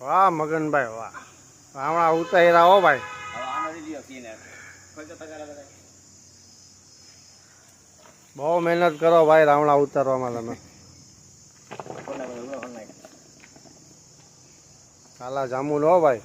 વાહ મગનભાઈ વાહ, હમણાં ઉતાર્યા હો ભાઈ. બહુ મહેનત કરો ભાઈ રાવણા ઉતારવામાં તમે. કાલા જામુન હો ભાઈ.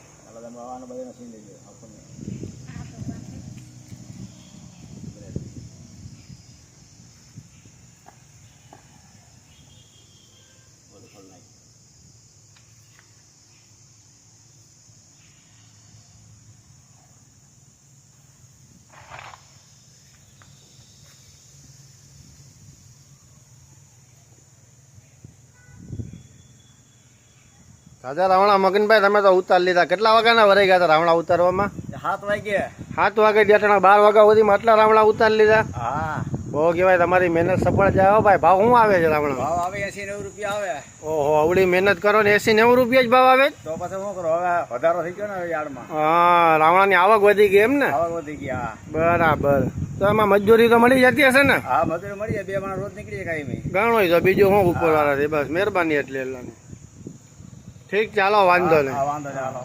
રાજા રાવણા મગનભાઈ તમે તો ઉતાર લીધા. કેટલા વાગ્યાના વરાઈ ગયા હતા રાવણા ઉતારવામાં? 7 વાગે. 7 વાગે બેઠા 12 વાગ્યા સુધીમાં આટલા રાવણા ઉતાર લીધા. હા બહુ કહેવાય, તમારી મહેનત સફળ જાય હો ભાઈ. ભાવ શું આવે છે રાવણા? ભાવ આવે 80-90 રૂપિયા આવે. ઓહો, આવડી મહેનત કરો ને 80-90 રૂપિયા જ ભાવ આવે? તો પછી શું કરો, હવે વધારો થઈ ગયો ને યાર્ડમાં. હા, રાવણાની આવક વધી ગઈ એમ ને? આવક વધી ગયા. બરાબર. તો એમાં મજૂરી તો મળી જતી હશે ને? હા મજૂરી મળી જાય, 2 માણસ રોજ નીકળી જાય કાંઈ. ઘણો તો બીજું શું ઉપર વાળા છે, બસ મહેરબાની એટલે. ઠીક, ચાલો વાંધો નહીં. વાંધો ચાલો.